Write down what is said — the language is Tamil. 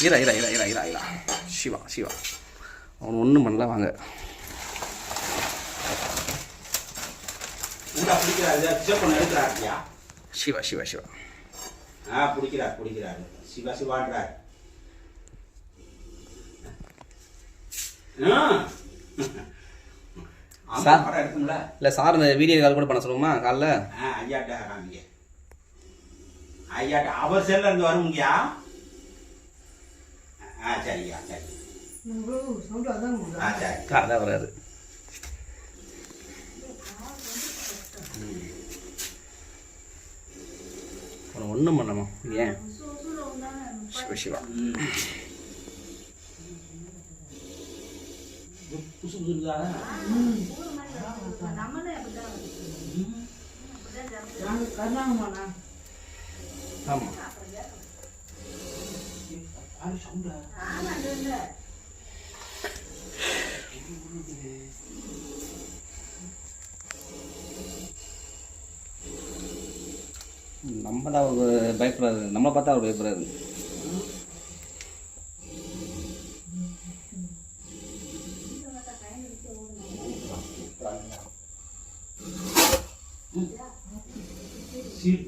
இரா இரா இரா இரா இரா இரா சிவா சிவா அவன் ஒன்றும் பண்ணல வாங்க. சிவா சிவா சிவா பிடிக்கிறாரு சிவா சிவான்றார். இல்லை சார் இந்த வீடியோ கால் கூட பண்ண சொல்லுமா காலைல? ஐயாட்ட காமிங்க. ஐயாட்ட அவர் செல்ல இருந்து வருங்கயா. சரியா சரி சரி அதான் வராது. ஒன்றும் பண்ணாமா ஏன் சிவா சிவா புதுசு புதுசாக ஆமாம் நம்ம தான் அவர் பயப்படாது, நம்மளை பார்த்தா அவர் பயப்படாது. சீட்